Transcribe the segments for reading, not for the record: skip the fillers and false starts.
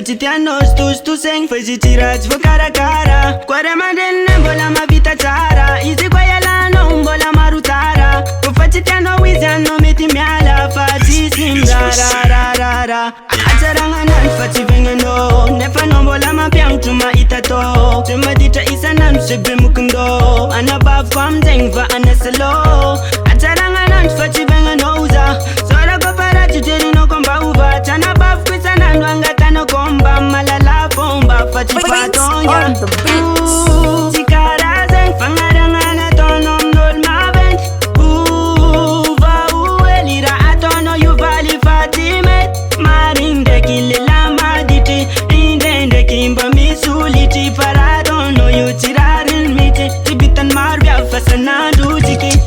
Quotidiano stu seng fai tirati vo cara a cara. Cuore madenne bola ma vita cara. Easy guayala non bola marutara. Ko facitiano wiziano meti miala fati simra ra ra ra. Ajaranga nan fati vengano. Nefa non bola ma piang tuma itato. Tuma dita isa nan sebe mukundo. Anaba fam zeng va aneselo. Ajaranga nan fati vengano uza. Sora ko para chiteri no komba uva. Chana baf kwisa nan wanga tano komba. Malala bomba fati patonga. Tikara zeng fangaranga na tonom nol ma vent. Va uelira atono yu vali fatime. Marinde kilila maditi. Indende kimba misuliti. Paradono yu tirarin miti. Tibitan marbia fasanandu jiki.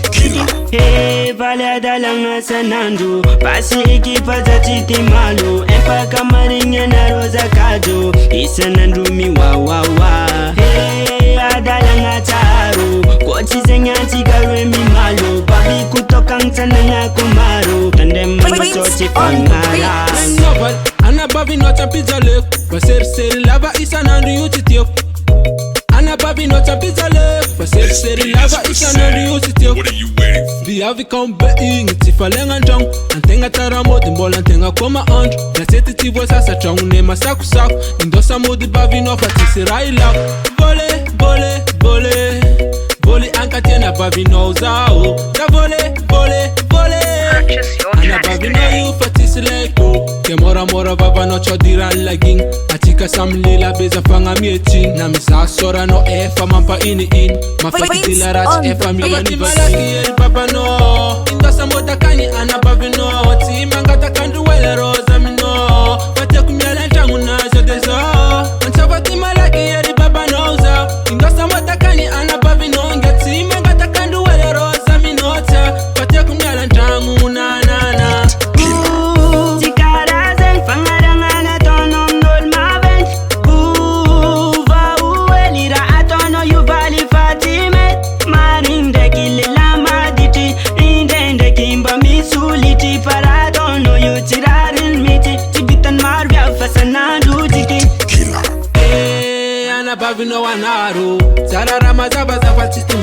Hey, vale adalanga sanandu. Pasi ekipa za titi malu. Empa kamaringa na roza kado. Isanandu mi wa wa wa. Hey, adalanga taru. Kochi zenya tigarwe mi malu. Babi kutoka ntananga kumaro. Tande mwachochi pangara. Ana babi no champiza lef. Passer lava isanandu yutitiop. Ana babi no champiza lef. Passer lava isanandu yutitiop. What are you waiting for? Biavi kan being tifalenga njong. Antenga taramodi mbola antenga koma anjo. Naseti tivo sasa changu nema saku saku. Indosa modi bavi no fatisi raila. Vole, vole, vole. Vole anka tiena bavi no zao. Da vole, vole, vole. Ana bavi no yu fatisi leko. Ke mora baba no chodiran laging. Atika samlila beza fanga mieting. Na misa sora no efa mampa ini in. Mafaki dilarach efa mibani vasi. Baba no, indosa moda kani ana bavi no. Timanga takandu wele rosa mi no. Fate kumyala ntangu na jodezo. Manchava timalaki yeri baba no za. Indosa moda kani ana bavi no. Timanga takandu wele rosa mi no ta. Fate kumyala ntangu na na na. Tikara zeng fangaranga na tonom nol ma vent. Va uelira atono yu vali fatime. Marinde kilila maditi. Indende kimba misuliti. Paradono yu tirarin miti. Tibitan marbia fasanandu jiki. Ana bavi no wanaru. Sarara mazaba za fatisi